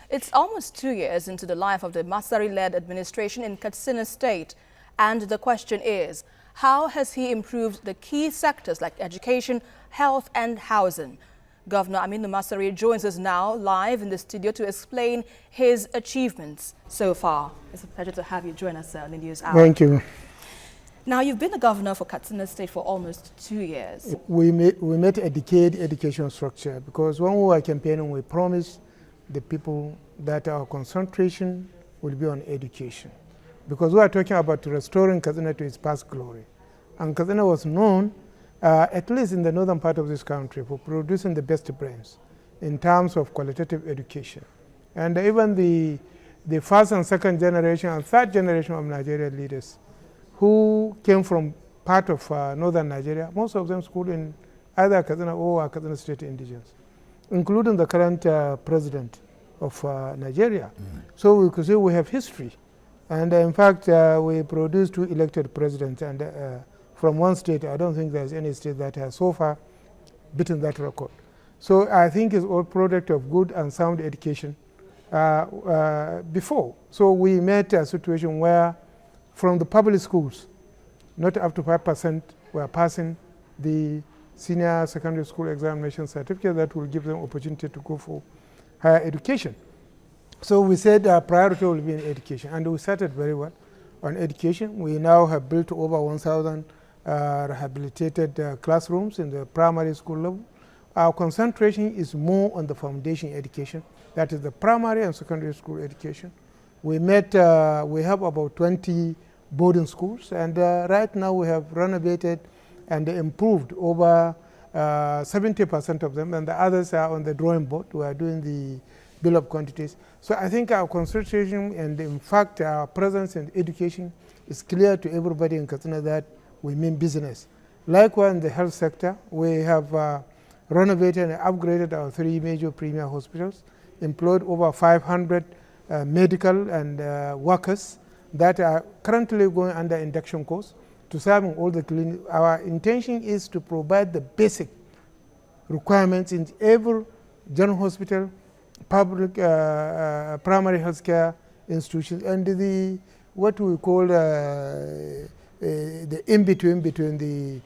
It's almost 2 years into the life of the Masari-led administration in Katsina State. And the question is, how has he improved the key sectors like education, health and housing? Governor Aminu Masari joins us now live in the studio to explain his achievements so far. It's a pleasure to have you join us on the News Hour. Thank you. Now, you've been the governor for Katsina State for almost 2 years. We made a decade education structure because when we were campaigning, we promised the people that our concentration will be on education. Because we are talking about restoring Katsina to its past glory. And Katsina was known, at least in the northern part of this country, for producing the best brains in terms of qualitative education. And even the first and second generation and third generation of Nigerian leaders who came from part of northern Nigeria, most of them schooled in either Katsina or Katsina State indigenous, including the current president of Nigeria. So we could say we have history. And in fact, we produced 2 elected presidents, and from one state, I don't think there's any state that has so far beaten that record. So I think it's all product of good and sound education before. So we met a situation where from the public schools, not up to 5% were passing the senior secondary school examination certificate that will give them opportunity to go for higher education. So we said our priority will be in education, and we started very well on education. We now have built over 1,000 rehabilitated classrooms in the primary school level. Our concentration is more on the foundation education, that is the primary and secondary school education. We have about 20 boarding schools, and right now we have renovated and improved over 70% of them, and the others are on the drawing board. We are doing the bill of quantities. So I think our concentration and in fact our presence in education is clear to everybody in Katsina that we mean business. Likewise in the health sector, we have renovated and upgraded our 3 major premier hospitals, employed over 500 medical and workers that are currently going under induction course to serving all the clinics. Our intention is to provide the basic requirements in every general hospital, public primary healthcare institutions, and what we call the in-between between the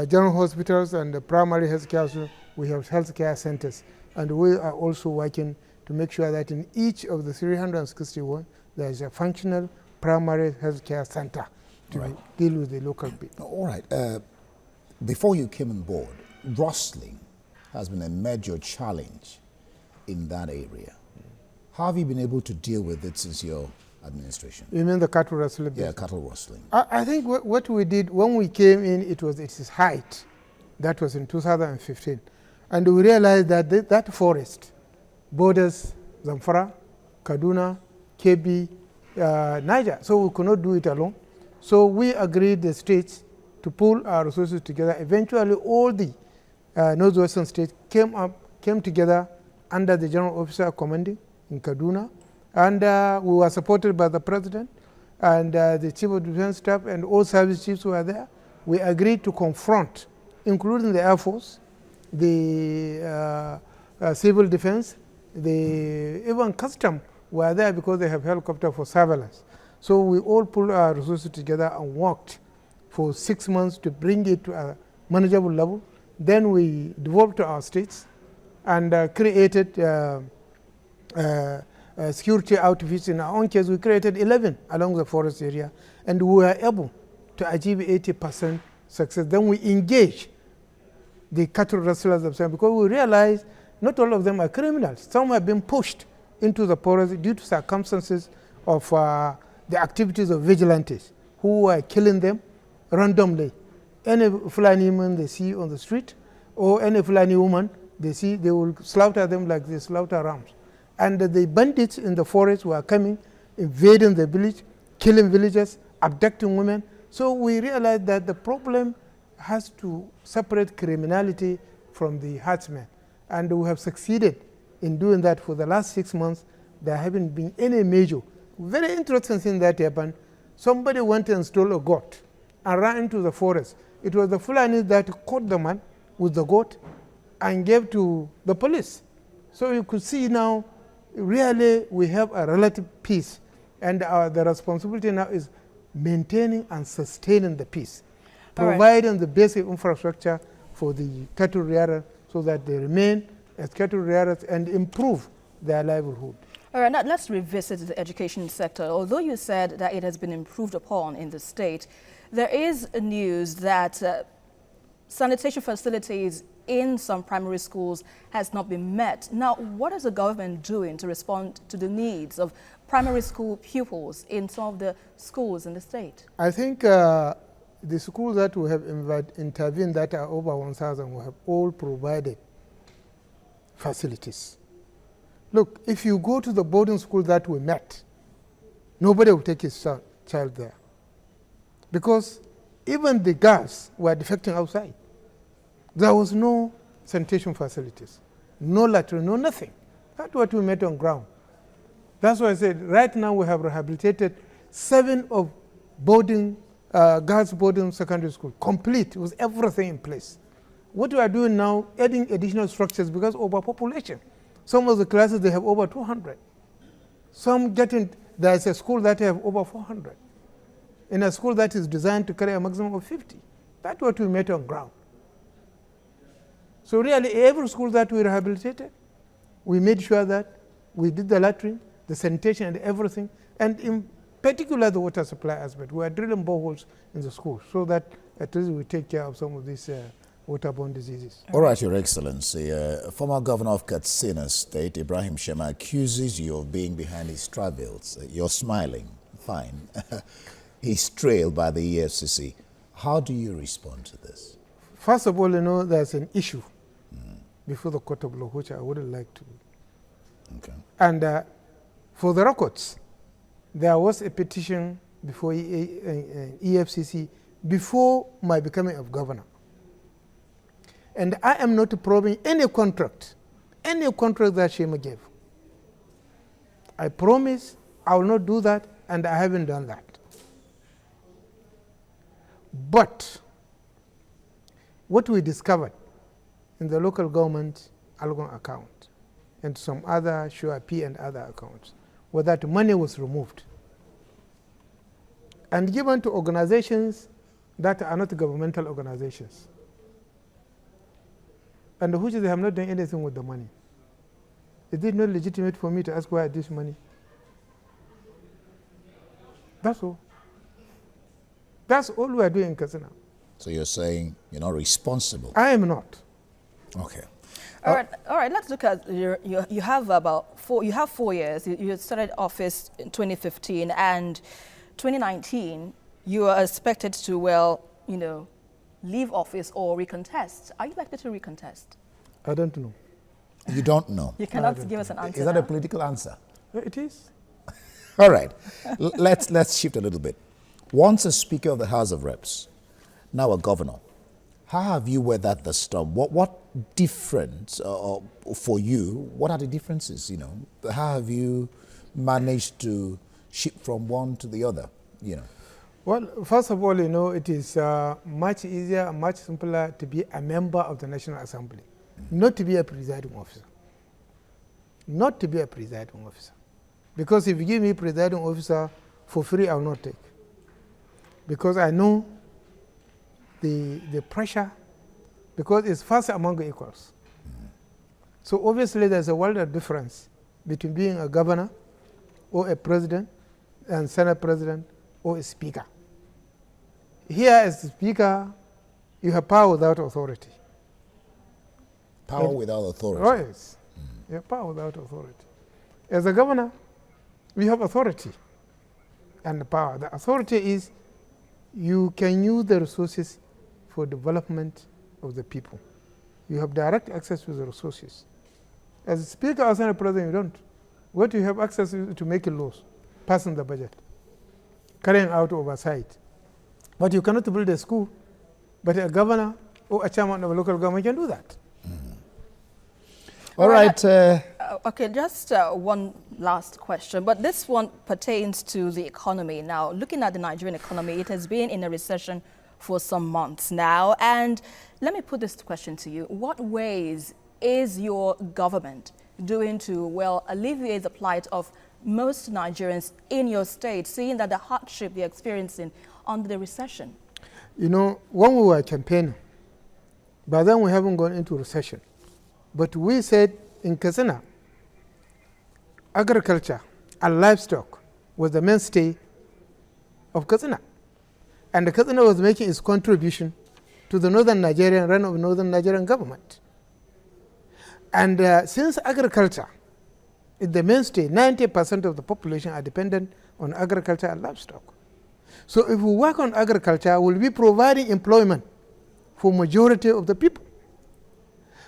general hospitals and the primary healthcare. So we have healthcare centers, and we are also working to make sure that in each of the 361 there is a functional primary healthcare center to deal with the local people. All right. Before you came on board, rustling has been a major challenge in that area. How have you been able to deal with it since your administration? You mean the cattle rustling? Yeah, cattle rustling. I think what we did when we came in, it was at its height. That was in 2015. And we realized that that forest borders Zamfara, Kaduna, Kebbi, Niger. So we could not do it alone. So we agreed, the states, to pool our resources together. Eventually, all the northwestern states came together under the general officer commanding in Kaduna, and we were supported by the president and the chief of defense staff, and all service chiefs were there. We agreed to confront, including the Air Force, the civil defense, even custom were there because they have helicopter for surveillance. So we all pulled our resources together and worked for 6 months to bring it to a manageable level. Then we devolved to our states and created security outfits. In our own case, we created 11 along the forest area, and we were able to achieve 80% success. Then we engaged the cattle rustlers themselves, because we realized not all of them are criminals. Some have been pushed into the forest due to circumstances of the activities of vigilantes who are killing them randomly. Any Fulani man they see on the street, or any Fulani woman they see, they will slaughter them like they slaughter rams. And the bandits in the forest were coming, invading the village, killing villagers, abducting women. So we realized that the problem has to separate criminality from the herdsmen. And we have succeeded in doing that for the last 6 months. There haven't been any major. Very interesting thing that happened. Somebody went and stole a goat and ran into the forest. It was the Fulani that caught the man with the goat and gave to the police. So you could see now really we have a relative peace, and the responsibility now is maintaining and sustaining the peace, providing the basic infrastructure for the cattle rearers so that they remain as cattle rearers and improve their livelihood. All right, now let's revisit the education sector. Although you said that it has been improved upon in the state, there is news that sanitation facilities in some primary schools has not been met. Now, what is the government doing to respond to the needs of primary school pupils in some of the schools in the state? I think the schools that we have intervened that are over 1,000, we have all provided facilities. Look, if you go to the boarding school that we met, nobody will take his child there. Because even the girls were defecting outside. There was no sanitation facilities, no latrine, no nothing. That's what we met on ground. That's why I said right now we have rehabilitated 7 of girls' boarding secondary school, complete with everything in place. What we are doing now, adding additional structures because of overpopulation. Some of the classes, they have over 200. There's a school that have over 400. In a school that is designed to carry a maximum of 50. That's what we met on ground. So really, every school that we rehabilitated, we made sure that we did the latrine, the sanitation and everything, and in particular the water supply aspect. We are drilling boreholes in the schools so that at least we take care of some of these waterborne diseases. All right, Your Excellency. Former Governor of Katsina State, Ibrahim Shema, accuses you of being behind his travails. You're smiling. Fine. He's trailed by the EFCC. How do you respond to this? First of all, there's an issue before the court of law, which I wouldn't like to. Okay. And for the records, there was a petition before EFCC before my becoming of governor. And I am not probing any contract that Shema gave. I promise I will not do that, and I haven't done that. But what we discovered in the local government Algon account and some other SURP and other accounts was that money was removed and given to organizations that are not governmental organizations, and which they have not done anything with the money. Is it not legitimate for me to ask where this money? That's all. That's all we are doing in Katsina. So you're saying you're not responsible? I am not. Okay. All right. Let's look at you have 4 years. You started office in 2015, and 2019 you are expected to leave office or recontest. Are you likely to recontest? I don't know. You don't know? You cannot give us an answer. Is that a political answer? It is. All right. Let's shift a little bit. Once a Speaker of the House of Reps, now a governor, how have you weathered the storm? What difference for you? What are the differences? How have you managed to shift from one to the other? Well, first of all, it is much easier, much simpler to be a member of the National Assembly, not to be a presiding officer. Not to be a presiding officer. Because if you give me presiding officer for free, I will not take. Because I know the pressure, because it's first among equals. So obviously there's a world of difference between being a governor or a president and Senate president or a speaker. Here as the speaker, you have power without authority. Power without authority? Oh, yes. You have power without authority. As a governor, we have authority and the power. The authority is you can use the resources for development of the people. You have direct access to the resources. As a speaker or Senate president, you don't. What you have access to making laws, passing the budget, carrying out oversight. But you cannot build a school, but a governor or a chairman of a local government can do that. All right. Okay, just one last question, but this one pertains to the economy. Now, looking at the Nigerian economy, it has been in a recession for some months now. And let me put this question to you. What ways is your government doing to, well, alleviate the plight of most Nigerians in your state, seeing that the hardship they're experiencing under the recession? You know, when we were campaigning, by then we haven't gone into recession, but we said in Katsina, agriculture and livestock was the mainstay of Katsina. And the Katsina was making its contribution to the northern Nigerian, run of northern Nigerian government. And since agriculture is the mainstay, 90% of the population are dependent on agriculture and livestock. So if we work on agriculture, we'll be providing employment for majority of the people.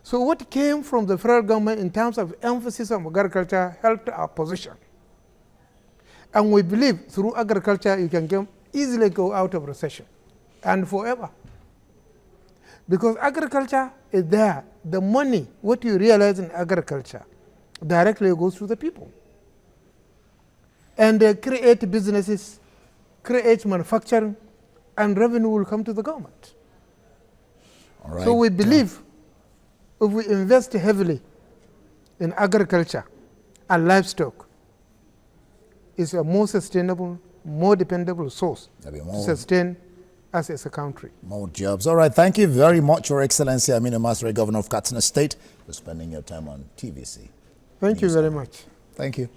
So what came from the federal government in terms of emphasis on agriculture helped our position. And we believe through agriculture you can easily go out of recession and forever. Because agriculture is there. The money, what you realize in agriculture, directly goes to the people. And they create businesses, create manufacturing, and revenue will come to the government. All right. So we believe if we invest heavily in agriculture and livestock, it's a more sustainable, more dependable source to sustain us as a country. More jobs. All right. Thank you very much, Your Excellency Aminu, Masari, Governor of Katsina State, for spending your time on TVC. Thank you very much. Thank you.